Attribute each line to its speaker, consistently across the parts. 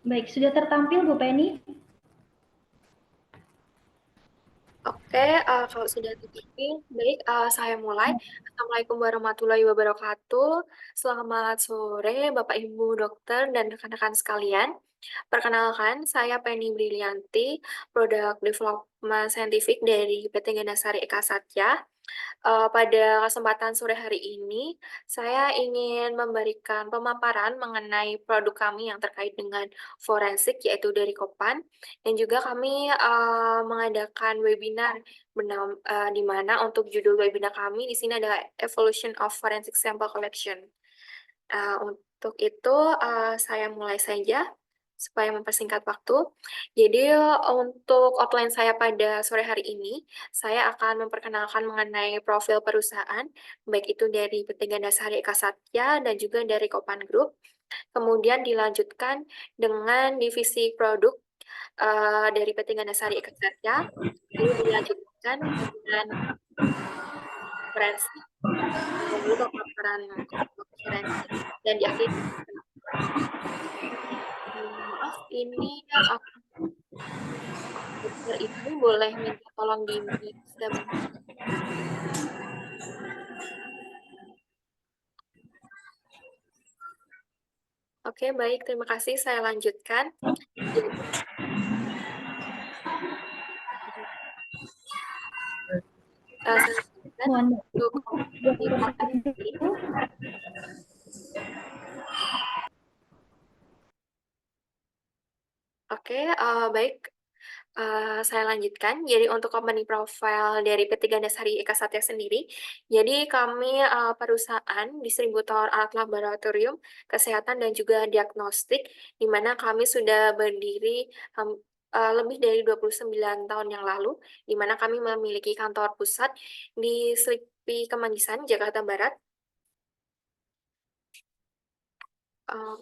Speaker 1: Baik, sudah tertampil Bu Penny?
Speaker 2: Oke, kalau sudah terpilih, baik, saya mulai. Assalamualaikum warahmatullahi wabarakatuh. Selamat sore, Bapak Ibu dokter dan rekan-rekan sekalian. Perkenalkan, saya Penny Brilianti, Product Development Scientific dari PT Ganasari Eka Satya. Pada kesempatan sore hari ini, saya ingin memberikan pemaparan mengenai produk kami yang terkait dengan forensik, yaitu dari Kopan, dan juga kami mengadakan webinar di mana untuk judul webinar kami di sini adalah Evolution of Forensic Sample Collection. Untuk itu, saya mulai saja supaya mempersingkat waktu. Jadi, untuk outline saya pada sore hari ini, saya akan memperkenalkan mengenai profil perusahaan, baik itu dari PT Gandasari Eka Satya dan juga dari Kopan Group. Kemudian dilanjutkan dengan divisi produk dari PT Gandasari Eka Satya, lalu dilanjutkan dengan forensik, lalu pemaparan forensik, dan di akhir maaf, ini dokter Ibu boleh minta tolong di mute sebentar. Oke, baik. Terima kasih. Saya lanjutkan. Jadi, saya lanjutkan
Speaker 1: Mohon
Speaker 2: untuk di konteks ini. Oke, baik. Saya lanjutkan. Jadi untuk company profile dari PT Gandasari Eka Satya sendiri, jadi kami perusahaan distributor alat laboratorium, kesehatan dan juga diagnostik, di mana kami sudah berdiri lebih dari 29 tahun yang lalu, di mana kami memiliki kantor pusat di Selipi Kemanggisan, Jakarta Barat. Eh,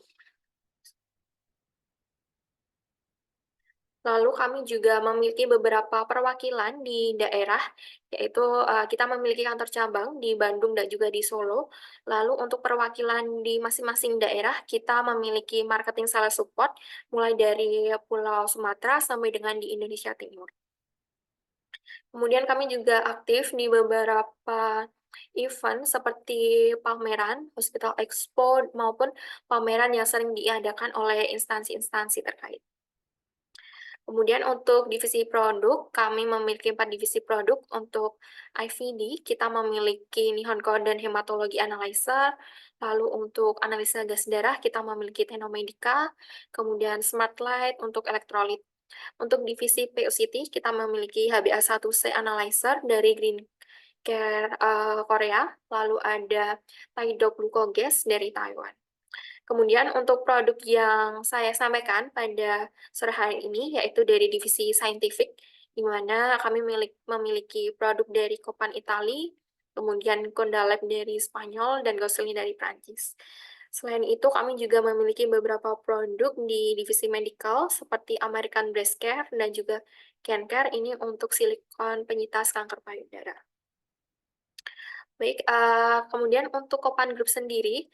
Speaker 2: Lalu kami juga memiliki beberapa perwakilan di daerah, yaitu kita memiliki kantor cabang di Bandung dan juga di Solo. Lalu untuk perwakilan di masing-masing daerah, kita memiliki marketing sales support, mulai dari Pulau Sumatera sampai dengan di Indonesia Timur. Kemudian kami juga aktif di beberapa event seperti pameran, Hospital Expo, maupun pameran yang sering diadakan oleh instansi-instansi terkait. Kemudian untuk divisi produk, kami memiliki 4 divisi produk. Untuk IVD, kita memiliki Nihon Kohden Hematology Analyzer. Lalu untuk analisa gas darah, kita memiliki Tenomedica. Kemudian Smart Light untuk elektrolit. Untuk divisi POCT, kita memiliki HbA1c Analyzer dari Green Care Korea. Lalu ada Taido Glucogas dari Taiwan. Kemudian untuk produk yang saya sampaikan pada sore hari ini, yaitu dari divisi Scientific, di mana kami memiliki produk dari Copan Italy, kemudian Condalab dari Spanyol, dan Gosselin dari Prancis. Selain itu, kami juga memiliki beberapa produk di divisi medical, seperti American Breast Care dan juga CanCare, ini untuk silikon penyitas kanker payudara. Baik, kemudian untuk Kopan Group sendiri,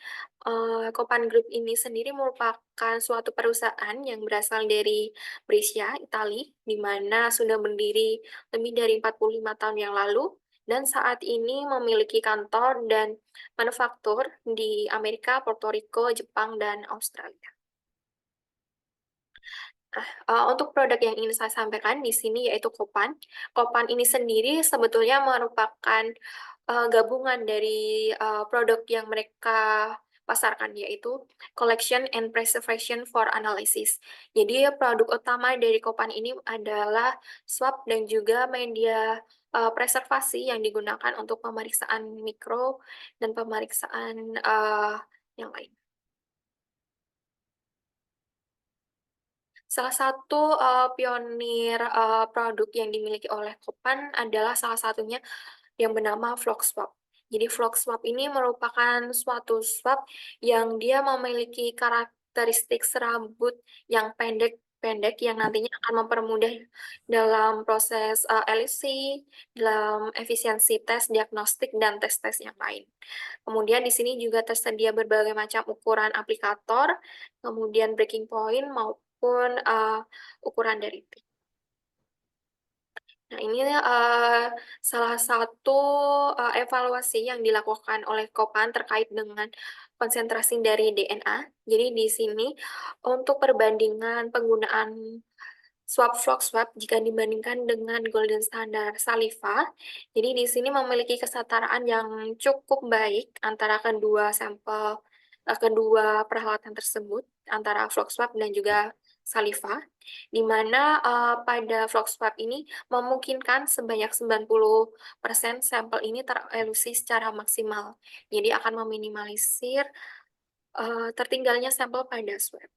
Speaker 2: Kopan Group ini sendiri merupakan suatu perusahaan yang berasal dari Brescia, Italia, di mana sudah berdiri lebih dari 45 tahun yang lalu, dan saat ini memiliki kantor dan manufaktur di Amerika, Puerto Rico, Jepang, dan Australia. Nah, untuk produk yang ingin saya sampaikan di sini yaitu Kopan. Kopan ini sendiri sebetulnya merupakan gabungan dari produk yang mereka pasarkan, yaitu Collection and Preservation for Analysis. Jadi produk utama dari Kopan ini adalah swab dan juga media preservasi yang digunakan untuk pemeriksaan mikro dan pemeriksaan yang lain. Salah satu pionir produk yang dimiliki oleh Kopan adalah salah satunya yang bernama Flock Swab. Jadi Flock Swab ini merupakan suatu swab yang dia memiliki karakteristik serabut yang pendek yang nantinya akan mempermudah dalam proses LC, dalam efisiensi tes diagnostik dan tes-tes yang lain. Kemudian di sini juga tersedia berbagai macam ukuran aplikator, kemudian breaking point maupun ukuran dari tim. Nah, ini salah satu evaluasi yang dilakukan oleh Kopan terkait dengan konsentrasi dari DNA. Jadi di sini untuk perbandingan penggunaan swab flock swab jika dibandingkan dengan golden standard saliva. Jadi di sini memiliki kesetaraan yang cukup baik antara kedua peralatan tersebut, antara flock swab dan juga saliva, di mana pada flock swab ini memungkinkan sebanyak 90% sampel ini terelusi secara maksimal. Jadi akan meminimalisir tertinggalnya sampel pada swab.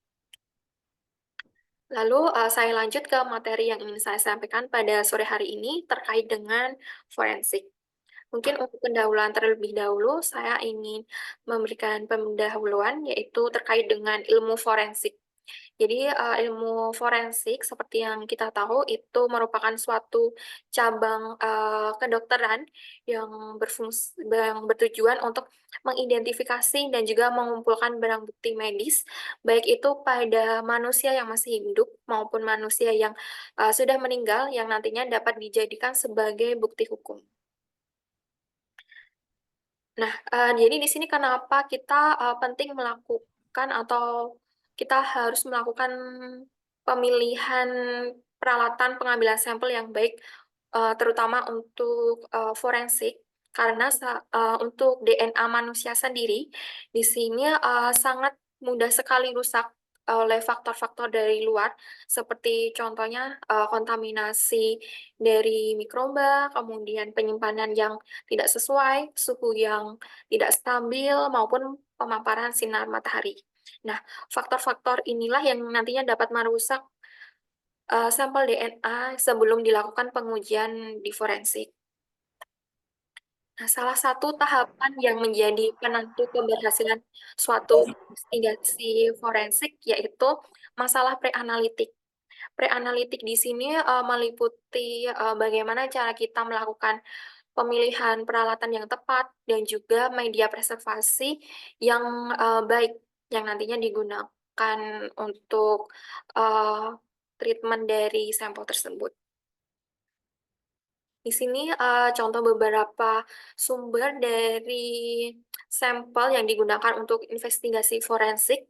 Speaker 2: Lalu saya lanjut ke materi yang ingin saya sampaikan pada sore hari ini terkait dengan forensik. Mungkin untuk pendahuluan terlebih dahulu, saya ingin memberikan pendahuluan yaitu terkait dengan ilmu forensik. Jadi ilmu forensik seperti yang kita tahu itu merupakan suatu cabang kedokteran yang yang bertujuan untuk mengidentifikasi dan juga mengumpulkan barang bukti medis, baik itu pada manusia yang masih hidup maupun manusia yang sudah meninggal yang nantinya dapat dijadikan sebagai bukti hukum. Nah, jadi di sini kenapa kita penting melakukan atau kita harus melakukan pemilihan peralatan pengambilan sampel yang baik, terutama untuk forensik, karena untuk DNA manusia sendiri di sini sangat mudah sekali rusak oleh faktor-faktor dari luar, seperti contohnya kontaminasi dari mikroba, kemudian penyimpanan yang tidak sesuai, suhu yang tidak stabil, maupun pemaparan sinar matahari. Nah, faktor-faktor inilah yang nantinya dapat merusak sampel DNA sebelum dilakukan pengujian di forensik. Nah, salah satu tahapan yang menjadi penentu keberhasilan suatu investigasi forensik yaitu masalah preanalitik. Preanalitik di sini meliputi bagaimana cara kita melakukan pemilihan peralatan yang tepat dan juga media preservasi yang baik yang nantinya digunakan untuk treatment dari sampel tersebut. Di sini contoh beberapa sumber dari sampel yang digunakan untuk investigasi forensik.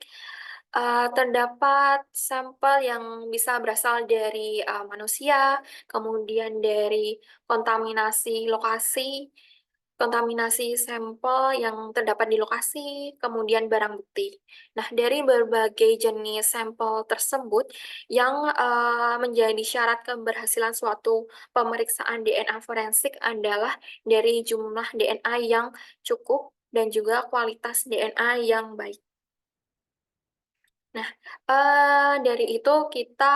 Speaker 2: Terdapat sampel yang bisa berasal dari manusia, kemudian dari kontaminasi lokasi, kontaminasi sampel yang terdapat di lokasi, kemudian barang bukti. Nah, dari berbagai jenis sampel tersebut yang menjadi syarat keberhasilan suatu pemeriksaan DNA forensik adalah dari jumlah DNA yang cukup dan juga kualitas DNA yang baik. Nah, dari itu kita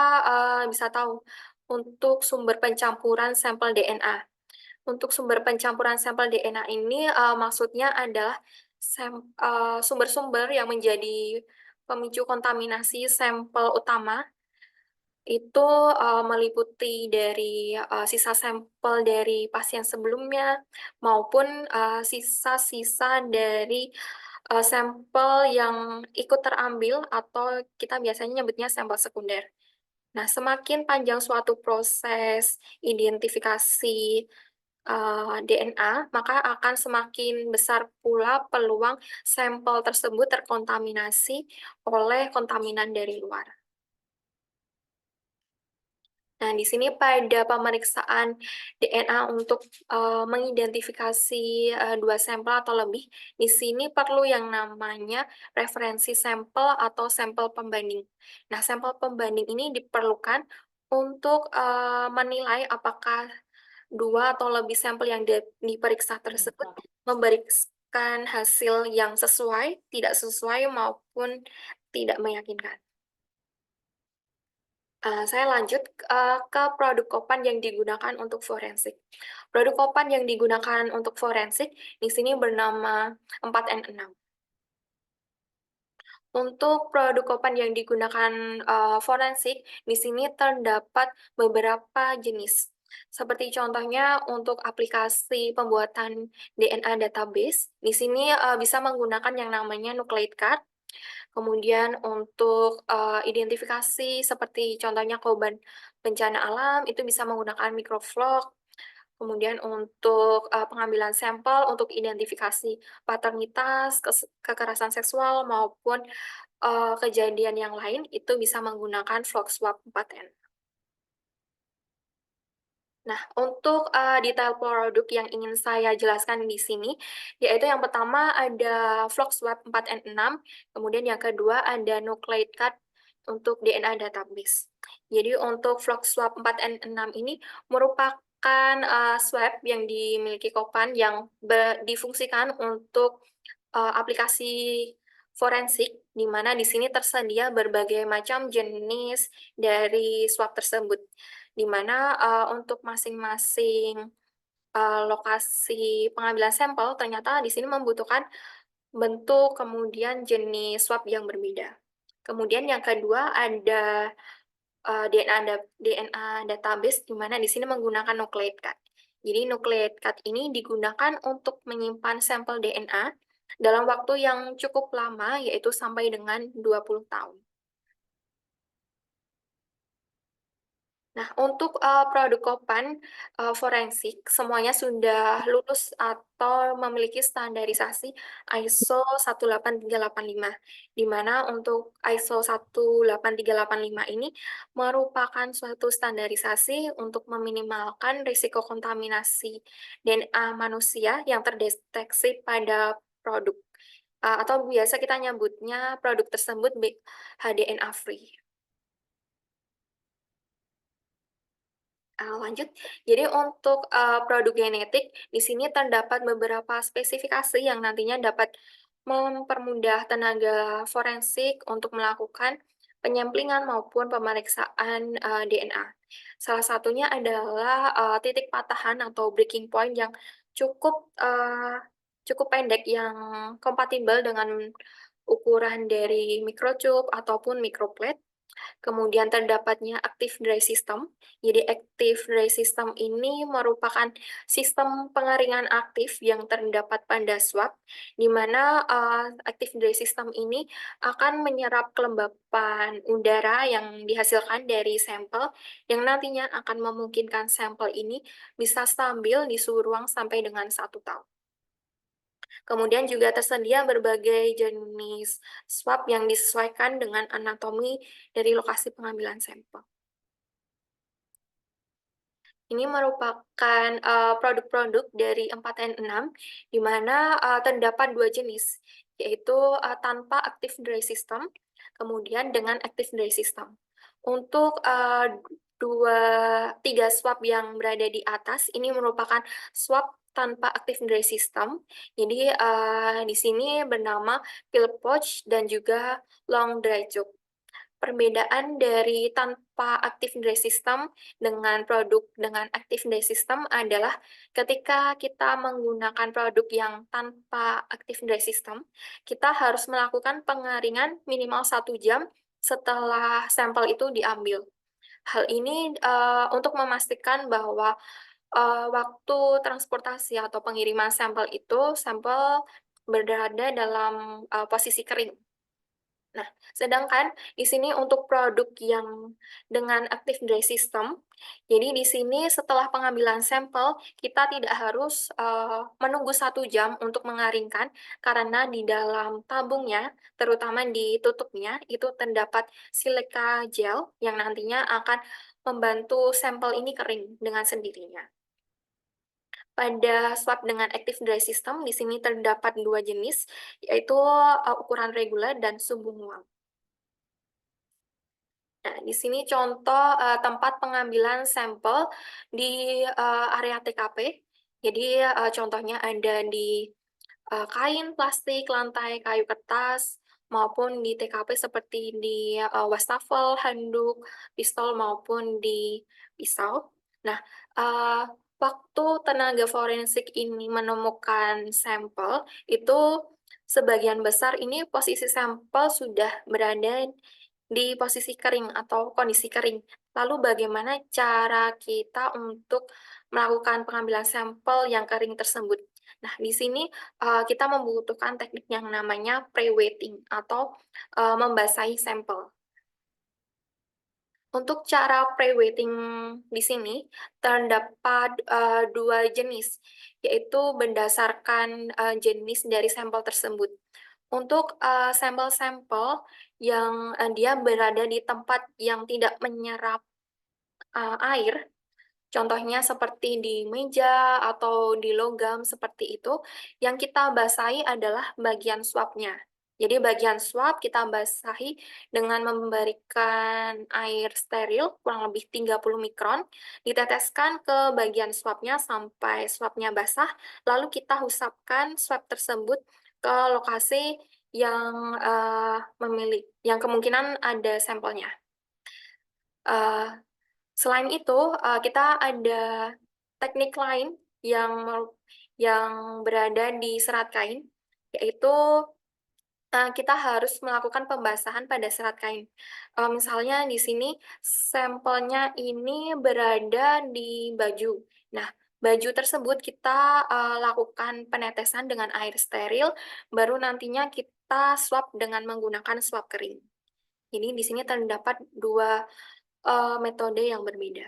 Speaker 2: bisa tahu untuk sumber pencampuran sampel DNA. Untuk sumber pencampuran sampel DNA ini maksudnya adalah sumber-sumber yang menjadi pemicu kontaminasi sampel utama itu meliputi dari sisa sampel dari pasien sebelumnya maupun sisa-sisa dari sampel yang ikut terambil atau kita biasanya nyebutnya sampel sekunder. Nah, semakin panjang suatu proses identifikasi DNA, maka akan semakin besar pula peluang sampel tersebut terkontaminasi oleh kontaminan dari luar. Nah, di sini pada pemeriksaan DNA untuk mengidentifikasi dua sampel atau lebih, di sini perlu yang namanya referensi sampel atau sampel pembanding. Nah, sampel pembanding ini diperlukan untuk menilai apakah dua atau lebih sampel yang diperiksa tersebut memberikan hasil yang sesuai, tidak sesuai, maupun tidak meyakinkan. Saya lanjut ke produk Kopan yang digunakan untuk forensik. Produk Kopan yang digunakan untuk forensik di sini bernama 4N6. Untuk produk Kopan yang digunakan forensik, di sini terdapat beberapa jenis. Seperti contohnya untuk aplikasi pembuatan DNA database, di sini bisa menggunakan yang namanya nucleate card. Kemudian untuk, identifikasi seperti contohnya korban bencana alam itu bisa menggunakan microvlog. Kemudian untuk, pengambilan sampel untuk identifikasi paternitas, kekerasan seksual maupun, kejadian yang lain itu bisa menggunakan vlog swab 4N. Nah, untuk, detail produk yang ingin saya jelaskan di sini, yaitu yang pertama ada Vlogswap 4N6, kemudian yang kedua ada Nucleate Card untuk DNA database. Jadi untuk Vlogswap 4N6 ini merupakan, swab yang dimiliki Kopan yang difungsikan untuk, aplikasi forensik, di mana di sini tersedia berbagai macam jenis dari swab tersebut. Di mana, untuk masing-masing, lokasi pengambilan sampel ternyata di sini membutuhkan bentuk, kemudian jenis swab yang berbeda. Kemudian yang kedua ada, DNA database di mana di sini menggunakan nucleate card. Jadi nucleate card ini digunakan untuk menyimpan sampel DNA dalam waktu yang cukup lama, yaitu sampai dengan 20 tahun. Nah, untuk, produk Kopan, forensik semuanya sudah lulus atau memiliki standarisasi ISO 18385, di mana untuk ISO 18385 ini merupakan suatu standarisasi untuk meminimalkan risiko kontaminasi DNA manusia yang terdeteksi pada produk, atau biasa kita nyebutnya produk tersebut HDNA free. Lanjut, jadi untuk, produk genetik, di sini terdapat beberapa spesifikasi yang nantinya dapat mempermudah tenaga forensik untuk melakukan penyamplingan maupun pemeriksaan, DNA. Salah satunya adalah, titik patahan atau breaking point yang cukup, cukup pendek yang kompatibel dengan ukuran dari microchip ataupun microplate. Kemudian terdapatnya active dry system. Jadi active dry system ini merupakan sistem pengeringan aktif yang terdapat pada swab, di mana active dry system ini akan menyerap kelembapan udara yang dihasilkan dari sampel, yang nantinya akan memungkinkan sampel ini bisa stabil di suhu ruang sampai dengan 1 tahun. Kemudian juga tersedia berbagai jenis swab yang disesuaikan dengan anatomi dari lokasi pengambilan sampel. Ini merupakan, produk-produk dari 4N6, di mana, terdapat 2 jenis, yaitu, tanpa active dry system, kemudian dengan active dry system. Untuk, 3 swab yang berada di atas, ini merupakan swab tanpa active dry system. Jadi, di sini bernama pill pouch dan juga long dry tube. Perbedaan dari tanpa active dry system dengan produk dengan active dry system adalah ketika kita menggunakan produk yang tanpa active dry system, kita harus melakukan pengeringan minimal 1 jam setelah sampel itu diambil. Hal ini, untuk memastikan bahwa, waktu transportasi atau pengiriman sampel itu, sampel berada dalam, posisi kering. Nah, sedangkan di sini untuk produk yang dengan active dry system, jadi di sini setelah pengambilan sampel, kita tidak harus, menunggu 1 jam untuk mengeringkan, karena di dalam tabungnya, terutama di tutupnya, itu terdapat silika gel yang nantinya akan membantu sampel ini kering dengan sendirinya. Pada swab dengan active dry system, di sini terdapat 2 jenis, yaitu, ukuran reguler dan subungual. Nah, di sini contoh, tempat pengambilan sampel di, area TKP. Jadi, contohnya ada di, kain, plastik, lantai, kayu kertas, maupun di TKP seperti di, wastafel, handuk, pistol, maupun di pisau. Nah, eee, waktu tenaga forensik ini menemukan sampel, itu sebagian besar ini posisi sampel sudah berada di posisi kering atau kondisi kering. Lalu bagaimana cara kita untuk melakukan pengambilan sampel yang kering tersebut? Nah, di sini kita membutuhkan teknik yang namanya pre-weighting atau membasahi sampel. Untuk cara pre-weighting di sini terdapat dua jenis, yaitu berdasarkan jenis dari sampel tersebut. Untuk sampel-sampel yang dia berada di tempat yang tidak menyerap air, contohnya seperti di meja atau di logam seperti itu, yang kita basahi adalah bagian swabnya. Jadi bagian swab kita basahi dengan memberikan air steril kurang lebih 30 mikron, diteteskan ke bagian swabnya sampai swabnya basah, lalu kita usapkan swab tersebut ke lokasi yang yang kemungkinan ada sampelnya. Eh, Selain itu, kita ada teknik lain yang berada di serat kain, yaitu kita harus melakukan pembasahan pada serat kain. Misalnya di sini sampelnya ini berada di baju. Nah, baju tersebut kita lakukan penetesan dengan air steril, baru nantinya kita swab dengan menggunakan swab kering. Jadi di sini terdapat dua metode yang berbeda.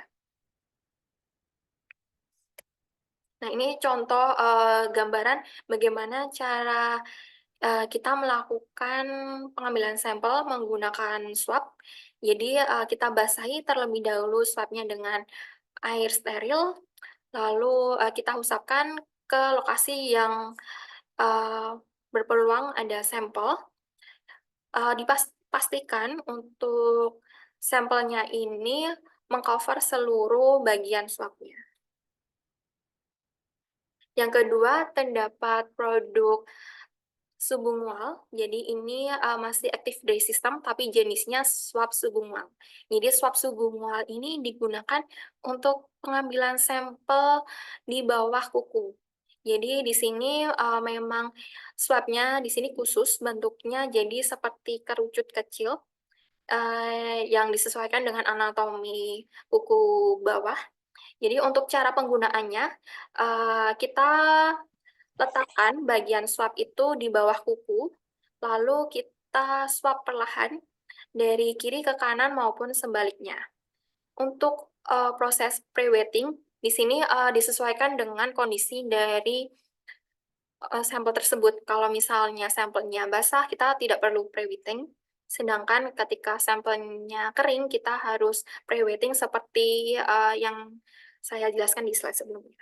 Speaker 2: Nah, ini contoh gambaran bagaimana cara kita melakukan pengambilan sampel menggunakan swab. Jadi, kita basahi terlebih dahulu swabnya dengan air steril, lalu kita usapkan ke lokasi yang uh, berpeluang ada sampel. Dipastikan untuk sampelnya ini mengcover seluruh bagian swabnya. Yang kedua, terdapat produk subungual. Jadi ini masih active day system, tapi jenisnya swab subungual. Jadi swab subungual ini digunakan untuk pengambilan sampel di bawah kuku. Jadi di sini memang swabnya di sini khusus bentuknya, jadi seperti kerucut kecil yang disesuaikan dengan anatomi kuku bawah. Jadi untuk cara penggunaannya, kita letakkan bagian swab itu di bawah kuku, lalu kita swab perlahan dari kiri ke kanan maupun sebaliknya. Untuk proses pre-wetting, di sini disesuaikan dengan kondisi dari sampel tersebut. Kalau misalnya sampelnya basah, kita tidak perlu pre-wetting. Sedangkan ketika sampelnya kering, kita harus pre-wetting seperti yang saya jelaskan di slide sebelumnya.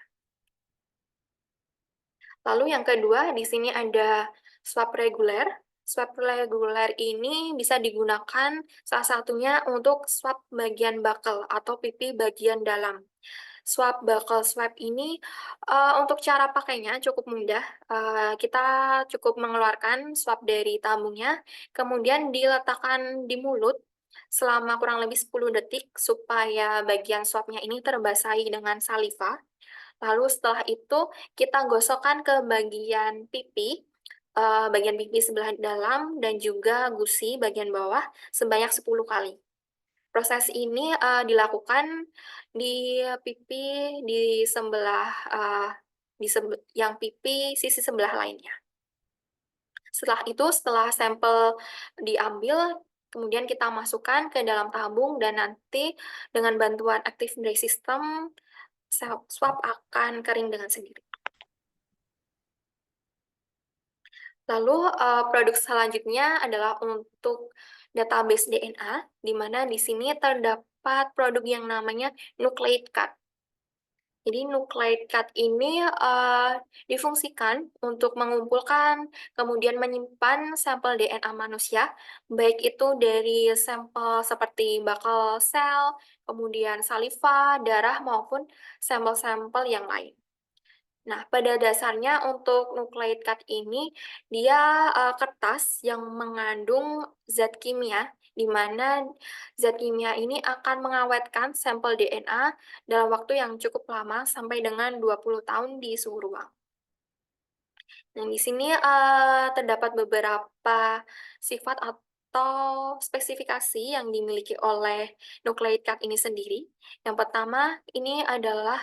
Speaker 2: Lalu yang kedua, di sini ada swab reguler. Swab reguler ini bisa digunakan salah satunya untuk swab bagian buccal atau pipi bagian dalam. Swab buccal swab ini untuk cara pakainya cukup mudah. Kita cukup mengeluarkan swab dari tabungnya, kemudian diletakkan di mulut selama kurang lebih 10 detik supaya bagian swabnya ini terbasahi dengan saliva. Lalu setelah itu kita gosokkan ke bagian pipi sebelah dalam dan juga gusi bagian bawah sebanyak 10 kali. Proses ini dilakukan di pipi di sebelah yang pipi sisi sebelah lainnya. Setelah sampel diambil, kemudian kita masukkan ke dalam tabung dan nanti dengan bantuan active dry system swab akan kering dengan sendiri. Lalu produk selanjutnya adalah untuk database DNA, di mana di sini terdapat produk yang namanya nucleate cut. Jadi nucleate cut ini difungsikan untuk mengumpulkan, kemudian menyimpan sampel DNA manusia, baik itu dari sampel seperti bakal sel, kemudian saliva, darah, maupun sampel-sampel yang lain. Nah, pada dasarnya untuk nucleate cut ini, dia kertas yang mengandung zat kimia, di mana zat kimia ini akan mengawetkan sampel DNA dalam waktu yang cukup lama, sampai dengan 20 tahun di suhu ruang. Nah, di sini terdapat beberapa sifat atau atau spesifikasi yang dimiliki oleh nucleic cut ini sendiri. Yang pertama, ini adalah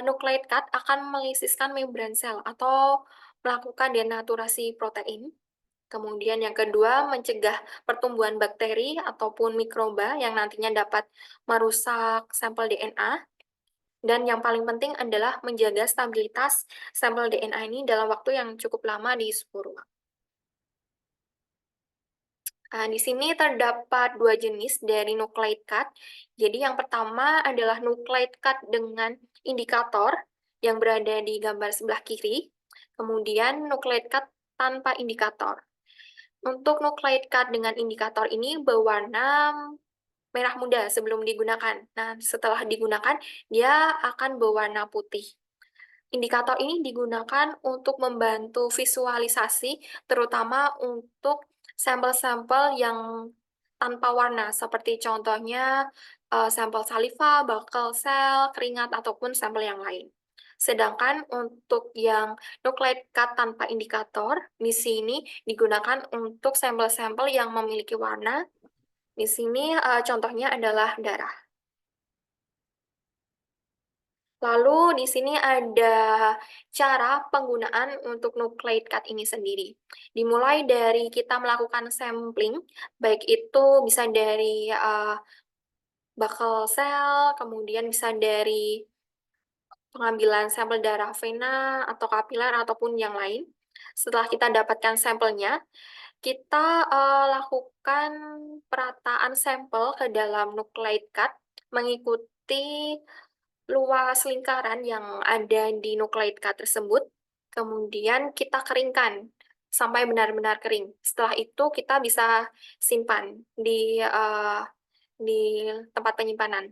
Speaker 2: nucleic cut akan melisiskan membran sel atau melakukan denaturasi protein. Kemudian yang kedua, mencegah pertumbuhan bakteri ataupun mikroba yang nantinya dapat merusak sampel DNA. Dan yang paling penting adalah menjaga stabilitas sampel DNA ini dalam waktu yang cukup lama di suhu ruang. Di sini terdapat dua jenis dari nucleic cut. Jadi yang pertama adalah nucleic cut dengan indikator yang berada di gambar sebelah kiri. Kemudian nucleic cut tanpa indikator. Untuk nucleic cut dengan indikator ini berwarna merah muda sebelum digunakan. Nah, setelah digunakan, dia akan berwarna putih. Indikator ini digunakan untuk membantu visualisasi, terutama untuk sampel-sampel yang tanpa warna, seperti contohnya sampel saliva, bakal sel, keringat, ataupun sampel yang lain. Sedangkan untuk yang nucleic cut tanpa indikator, di sini digunakan untuk sampel-sampel yang memiliki warna. Di sini contohnya adalah darah. Lalu di sini ada cara penggunaan untuk nucleic cut ini sendiri. Dimulai dari kita melakukan sampling, baik itu bisa dari bakal sel, kemudian bisa dari pengambilan sampel darah vena atau kapiler ataupun yang lain. Setelah kita dapatkan sampelnya, kita lakukan perataan sampel ke dalam nucleic cut mengikuti luas lingkaran yang ada di nucleic cut tersebut. Kemudian kita keringkan sampai benar-benar kering. Setelah itu kita bisa simpan di tempat penyimpanan.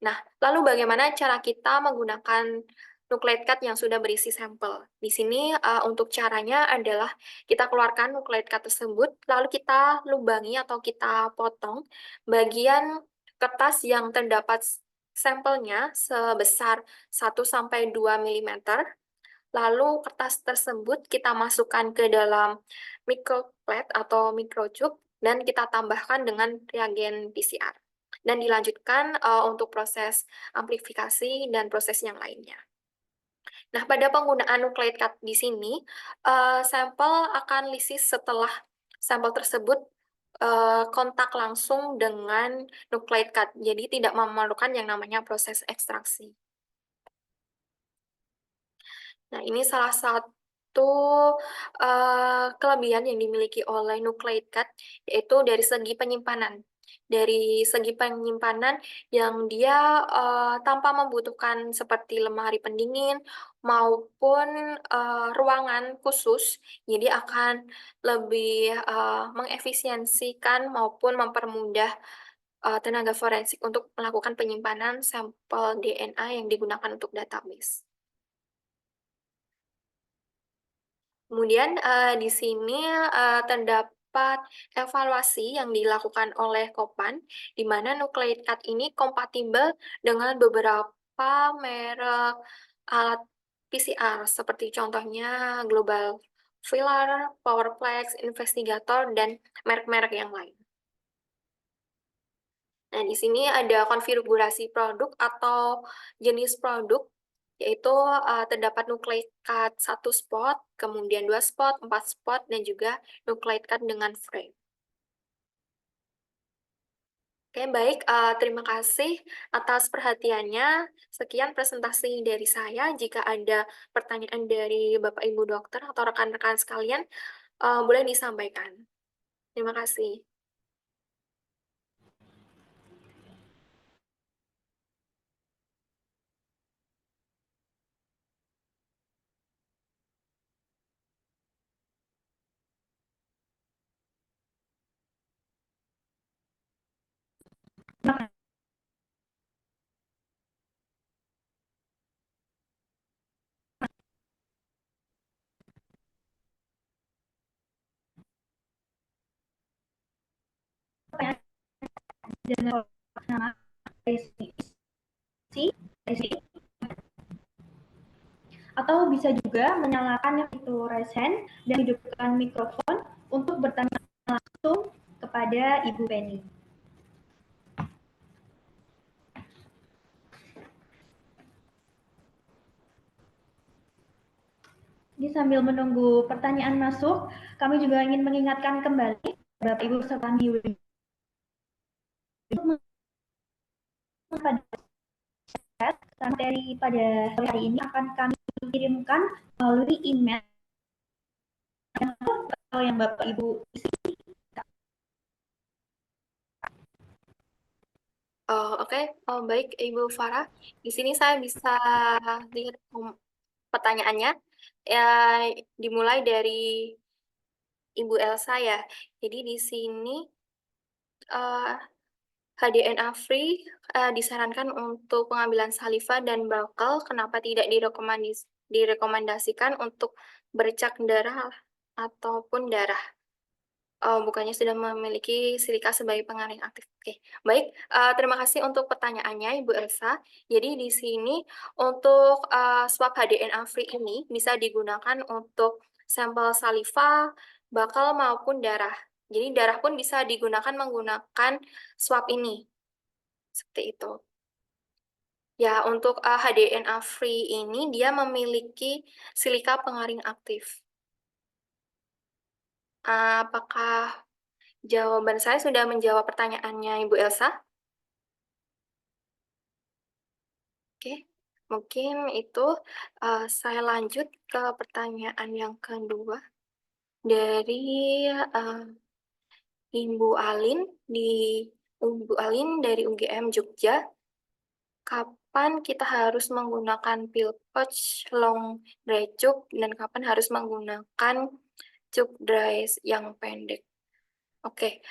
Speaker 2: Nah, lalu bagaimana cara kita menggunakan nucleic cut yang sudah berisi sampel? Di sini untuk caranya adalah kita keluarkan nucleic cut tersebut, lalu kita lubangi atau kita potong bagian kertas yang terdapat sampelnya sebesar 1-2 mm. Lalu kertas tersebut kita masukkan ke dalam microplate atau microchip dan kita tambahkan dengan reagen PCR dan dilanjutkan untuk proses amplifikasi dan proses yang lainnya. Nah, pada penggunaan nucleic cut di sini, sampel akan lisis setelah sampel tersebut kontak langsung dengan nucleic cut, jadi tidak memerlukan yang namanya proses ekstraksi. Nah, ini salah satu kelebihan yang dimiliki oleh nucleic cut, yaitu dari segi penyimpanan. Dari segi penyimpanan yang dia tanpa membutuhkan seperti lemari pendingin maupun ruangan khusus, jadi akan lebih mengefisiensikan maupun mempermudah tenaga forensik untuk melakukan penyimpanan sampel DNA yang digunakan untuk database. Kemudian di sini terdapat evaluasi yang dilakukan oleh Kopan, di mana nucleic cut ini kompatibel dengan beberapa merek alat PCR, seperti contohnya Global Filler, Powerplex, Investigator, dan merek-merek yang lain. Nah, di sini ada konfigurasi produk atau jenis produk, yaitu terdapat nucleic cut 1 spot, kemudian 2 spot, 4 spot, dan juga nucleic cut dengan frame. Oke, baik. Terima kasih atas perhatiannya. Sekian presentasi dari saya. Jika ada pertanyaan dari Bapak Ibu dokter atau rekan-rekan sekalian, boleh disampaikan. Terima kasih.
Speaker 1: Atau bisa juga menyalakan itu raise hand dan hidupkan mikrofon untuk bertanya langsung kepada Ibu Penny. Ini sambil menunggu pertanyaan masuk, kami juga ingin mengingatkan kembali Bapak Ibu serta Miwi pada materi pada hari ini akan kami kirimkan melalui email yang Bapak Ibu isi.
Speaker 2: Oke, baik Ibu Farah. Di sini saya bisa lihat pertanyaannya. Ya, dimulai dari Ibu Elsa ya. Jadi di sini eh, HDNA free disarankan untuk pengambilan saliva dan bakal. Kenapa tidak direkomendasikan untuk bercak darah ataupun darah? Bukannya sudah memiliki silika sebagai pengering aktif. Oke, baik. Terima kasih untuk pertanyaannya, Ibu Elsa. Jadi di sini untuk swab HDNA free ini bisa digunakan untuk sampel saliva, bakal maupun darah. Jadi darah pun bisa digunakan menggunakan swab ini. Seperti itu. Ya, untuk HDNA free ini dia memiliki silika pengering aktif. Apakah jawaban saya sudah menjawab pertanyaannya Ibu Elsa? Oke, mungkin itu saya lanjut ke pertanyaan yang kedua dari uh, Ibu Alin Ibu Alin dari UGM Jogja. Kapan kita harus menggunakan pil pouch long dry tube dan kapan harus menggunakan tube dry yang pendek? Oke,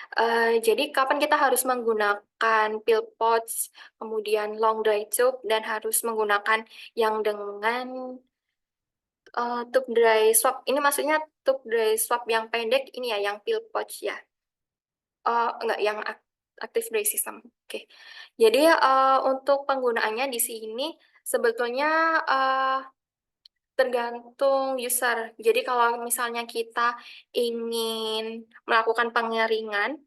Speaker 2: jadi kapan kita harus menggunakan pil pouch, kemudian long dry tube, dan harus menggunakan yang dengan tube dry swab. Ini maksudnya tube dry swab yang pendek, ini ya, yang pil pouch ya. Enggak, yang active dry system. Oke, jadi untuk penggunaannya di sini sebetulnya tergantung user. Jadi kalau misalnya kita ingin melakukan pengeringan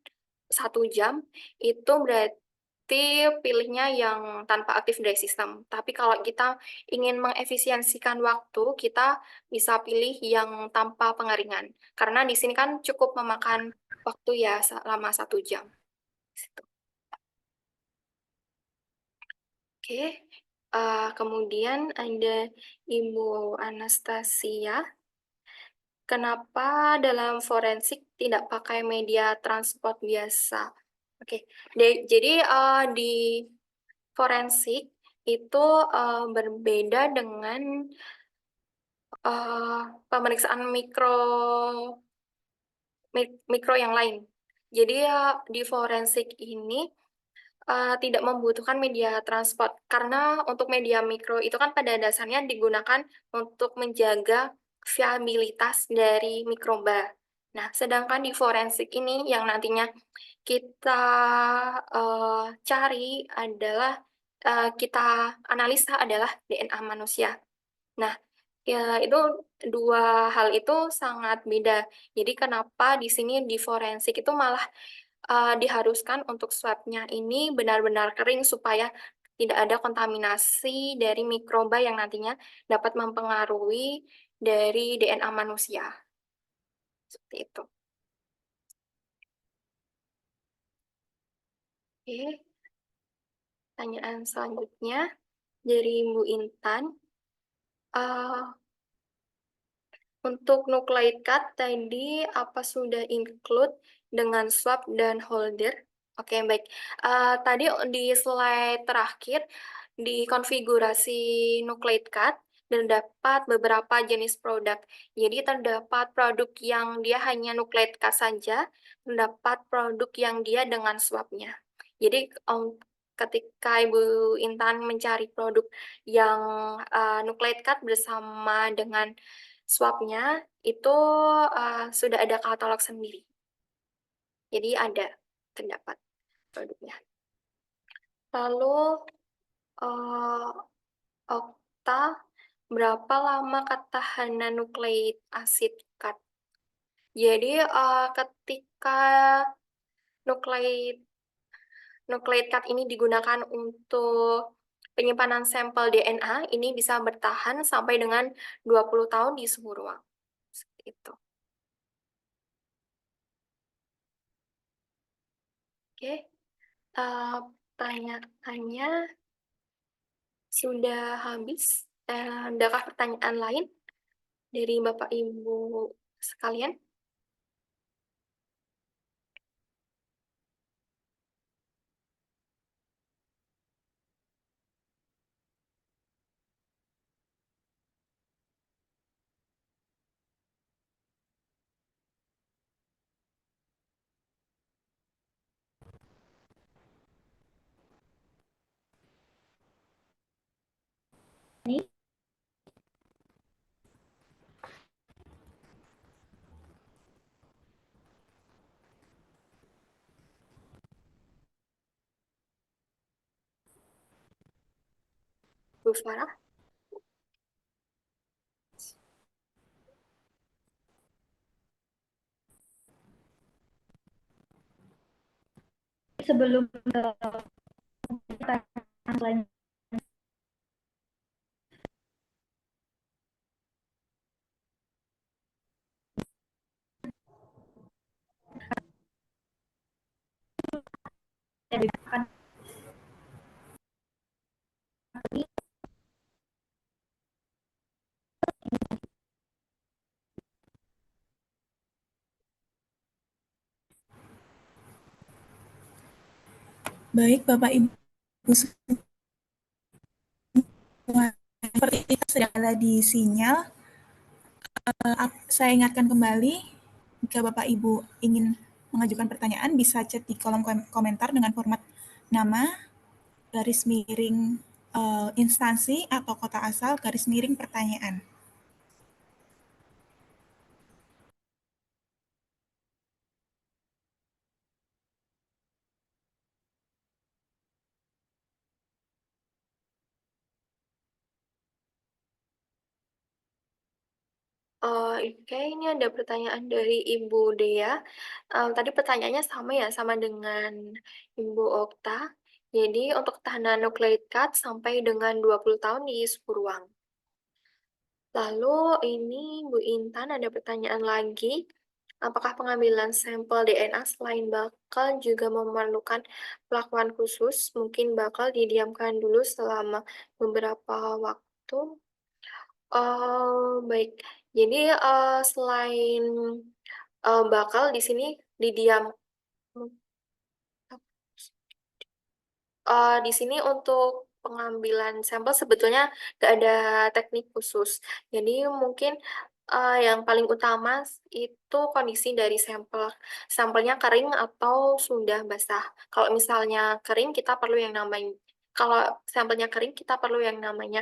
Speaker 2: 1 jam, itu berarti pilihnya yang tanpa active dry system. Tapi kalau kita ingin mengefisiensikan waktu, kita bisa pilih yang tanpa pengeringan. Karena di sini kan cukup memakan waktu ya selama 1 jam. Situ. Oke, kemudian ada Ibu Anastasia. Kenapa dalam forensik tidak pakai media transport biasa? Oke, jadi di forensik itu berbeda dengan pemeriksaan mikro yang lain. Jadi di forensik ini tidak membutuhkan media transport karena untuk media mikro itu kan pada dasarnya digunakan untuk menjaga viabilitas dari mikroba. Nah, sedangkan di forensik ini yang nantinya kita cari adalah kita analisa adalah DNA manusia. Nah, ya itu dua hal itu sangat beda. Jadi kenapa di sini di forensik itu malah diharuskan untuk swabnya ini benar-benar kering supaya tidak ada kontaminasi dari mikroba yang nantinya dapat mempengaruhi dari DNA manusia. Seperti itu. Oke, pertanyaan selanjutnya dari Bu Intan. Eh, untuk nucleate cut tadi apa sudah include dengan swab dan holder? Oke, baik. Tadi di slide terakhir di konfigurasi nucleate cut terdapat beberapa jenis produk. Jadi terdapat produk yang dia hanya nucleate cut saja, terdapat produk yang dia dengan swabnya. Jadi ketika Ibu Intan mencari produk yang nucleate cut bersama dengan swabnya itu sudah ada katalog sendiri. Jadi ada terdapat produknya. Lalu uh, Okta, berapa lama ketahanan nukleik asid cut? Jadi ketika nucleate nucleate card ini digunakan untuk penyimpanan sampel DNA, ini bisa bertahan sampai dengan 20 tahun di suhu ruang. Seperti itu. Oke, pertanyaannya sudah habis. Adakah pertanyaan lain dari Bapak Ibu sekalian?
Speaker 1: Ini
Speaker 2: Bu Farah?
Speaker 1: sebelum ke pertanyaan selanjutnya,
Speaker 3: Baik, Bapak Ibu semua, seperti itu sedang ada di sinyal. Saya ingatkan kembali, jika Bapak Ibu ingin mengajukan pertanyaan, bisa chat di kolom komentar dengan format nama, garis miring instansi atau kota asal, garis miring pertanyaan.
Speaker 2: Oke, ini ada pertanyaan dari Ibu Dea. Tadi pertanyaannya sama ya, sama dengan Ibu Okta. Jadi untuk ketahanan nucleic cut sampai dengan 20 tahun di suhu ruang. Lalu ini Bu Intan ada pertanyaan lagi. Apakah pengambilan sampel DNA selain bakal juga memerlukan perlakuan khusus? Mungkin bakal didiamkan dulu selama beberapa waktu. Baik. Jadi selain bakal di sini didiam. Di sini untuk pengambilan sampel sebetulnya nggak ada teknik khusus. Jadi mungkin yang paling utama itu kondisi dari sampel. Sampelnya kering atau sudah basah. Kalau misalnya kering, kita perlu yang namanya kalau sampelnya kering, kita perlu yang namanya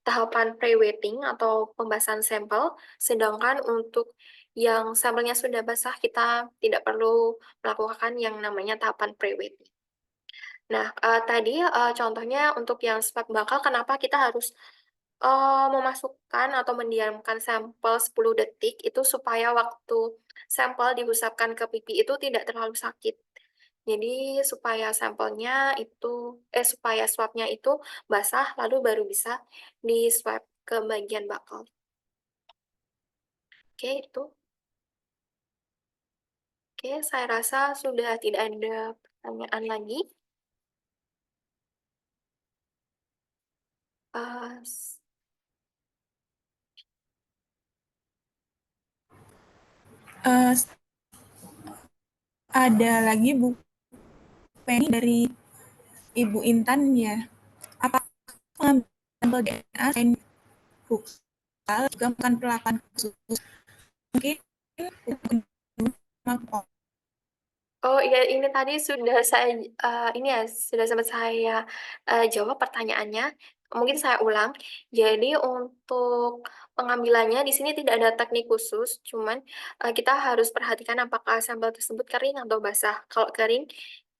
Speaker 2: tahapan pre-wetting atau pembasahan sampel. Sedangkan untuk yang sampelnya sudah basah, kita tidak perlu melakukan yang namanya tahapan pre-wetting. Nah, tadi contohnya untuk yang swab bakal, kenapa kita harus memasukkan atau mendiamkan sampel 10 detik itu supaya waktu sampel diusapkan ke pipi itu tidak terlalu sakit. Jadi supaya sampelnya itu, supaya swabnya itu basah, lalu baru bisa di swab ke bagian bakal. Oke, itu. Oke, saya rasa sudah tidak ada pertanyaan lagi. Uh,
Speaker 3: Ada lagi Bu Penny dari Ibu Intan ya. Apakah pengambilan sampel DNA selain bukal juga melakukan perlakuan khusus? Mungkin
Speaker 2: Oh iya, ini tadi sudah saya ini ya sudah sempat saya jawab pertanyaannya. Mungkin saya ulang. Jadi untuk pengambilannya di sini tidak ada teknik khusus, cuman kita harus perhatikan apakah sampel tersebut kering atau basah. Kalau kering,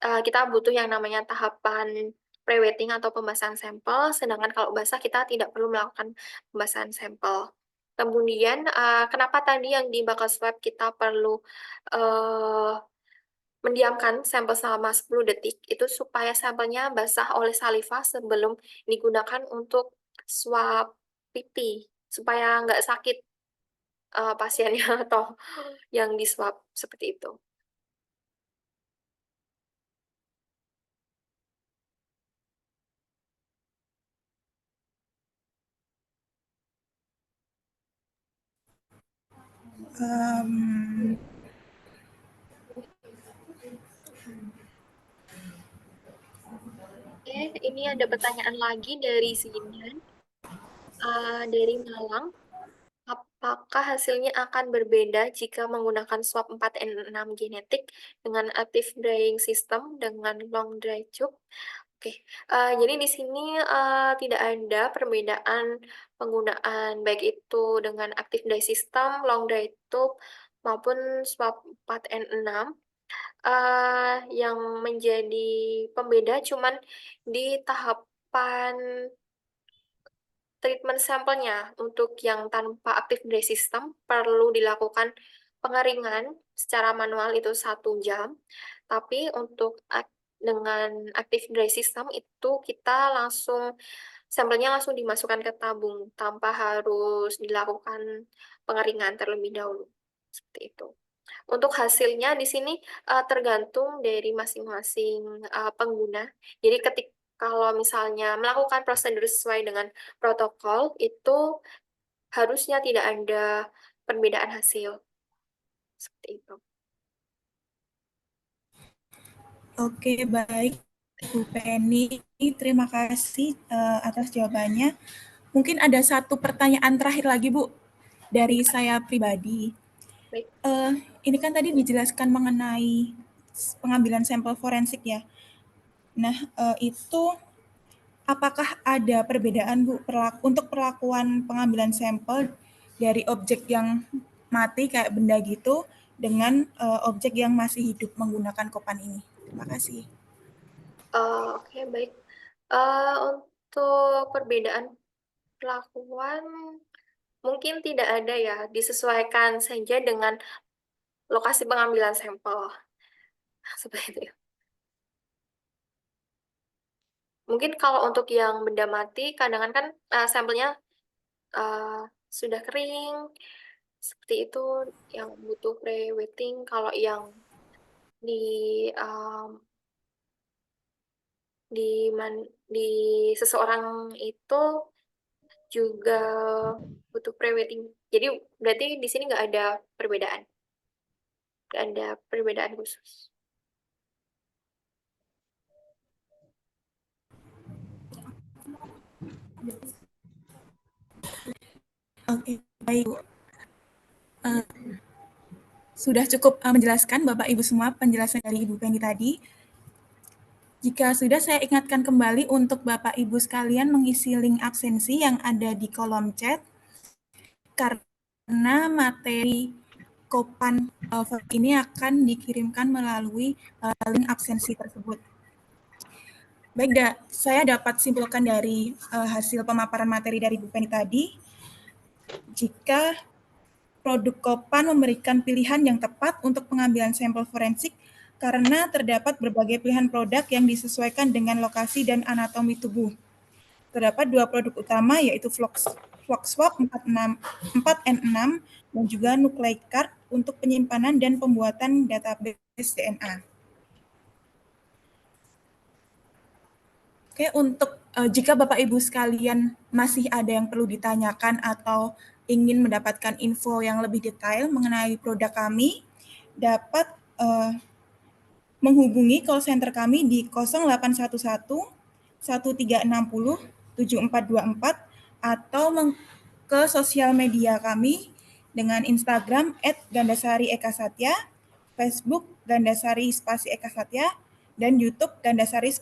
Speaker 2: kita butuh yang namanya tahapan pre-wetting atau pembasahan sampel, sedangkan kalau basah kita tidak perlu melakukan pembasahan sampel. Kemudian, kenapa tadi yang di bakal swab kita perlu eh, mendiamkan sampel selama 10 detik itu supaya sampelnya basah oleh saliva sebelum digunakan untuk swab pipi supaya nggak sakit pasiennya atau yang di swab seperti itu.
Speaker 3: Um,
Speaker 2: Oke, ini ada pertanyaan lagi dari Zidan, dari Malang. Apakah hasilnya akan berbeda jika menggunakan swab 4N6 genetik dengan active drying system dengan long dry tube? Oke, jadi di sini tidak ada perbedaan penggunaan baik itu dengan active dry system, long dry tube maupun swab 4N6. Yang menjadi pembeda cuman di tahapan treatment sampelnya. Untuk yang tanpa active dry system perlu dilakukan pengeringan secara manual itu 1 jam. Tapi untuk dengan active dry system itu kita langsung sampelnya langsung dimasukkan ke tabung tanpa harus dilakukan pengeringan terlebih dahulu. Seperti itu. Untuk hasilnya di sini tergantung dari masing-masing pengguna. Jadi kalau misalnya melakukan prosedur sesuai dengan protokol itu harusnya tidak ada perbedaan hasil. Seperti itu.
Speaker 3: Oke, baik Bu Penny, terima kasih atas jawabannya. Mungkin ada satu pertanyaan terakhir lagi Bu dari saya pribadi.
Speaker 2: Baik.
Speaker 3: Ini kan tadi dijelaskan mengenai pengambilan sampel forensik ya. Nah, itu apakah ada perbedaan Bu untuk perlakuan pengambilan sampel dari objek yang mati kayak benda gitu dengan objek yang masih hidup menggunakan kopan ini? Terima kasih.
Speaker 2: Oke, baik. Untuk perbedaan perlakuan mungkin tidak ada ya, disesuaikan saja dengan lokasi pengambilan sampel. Seperti itu. Mungkin kalau untuk yang benda mati, kadang kan sampelnya sudah kering, seperti itu yang butuh pre-wetting. Kalau yang di um, di seseorang itu juga butuh pre-wetting. Jadi berarti di sini nggak ada perbedaan, nggak ada perbedaan khusus.
Speaker 3: Oke, baik. Sudah cukup menjelaskan Bapak Ibu semua penjelasan dari Ibu Penny tadi. Jika sudah, saya ingatkan kembali untuk Bapak Ibu sekalian mengisi link absensi yang ada di kolom chat, karena materi kopan ini akan dikirimkan melalui link absensi tersebut. Baik, saya dapat simpulkan dari hasil pemaparan materi dari Bu Penny tadi, jika produk kopan memberikan pilihan yang tepat untuk pengambilan sampel forensik karena terdapat berbagai pilihan produk yang disesuaikan dengan lokasi dan anatomi tubuh. Terdapat 2 produk utama yaitu FloxSwab 4N6 dan juga NucleiCard untuk penyimpanan dan pembuatan database DNA. Oke, untuk jika Bapak Ibu sekalian masih ada yang perlu ditanyakan atau ingin mendapatkan info yang lebih detail mengenai produk kami, dapat menghubungi call center kami di 0811 1360 7424 atau ke sosial media kami dengan Instagram @gandasari_eka_satya, Facebook Gandasari Spasi Eka Satya, dan YouTube Gandasari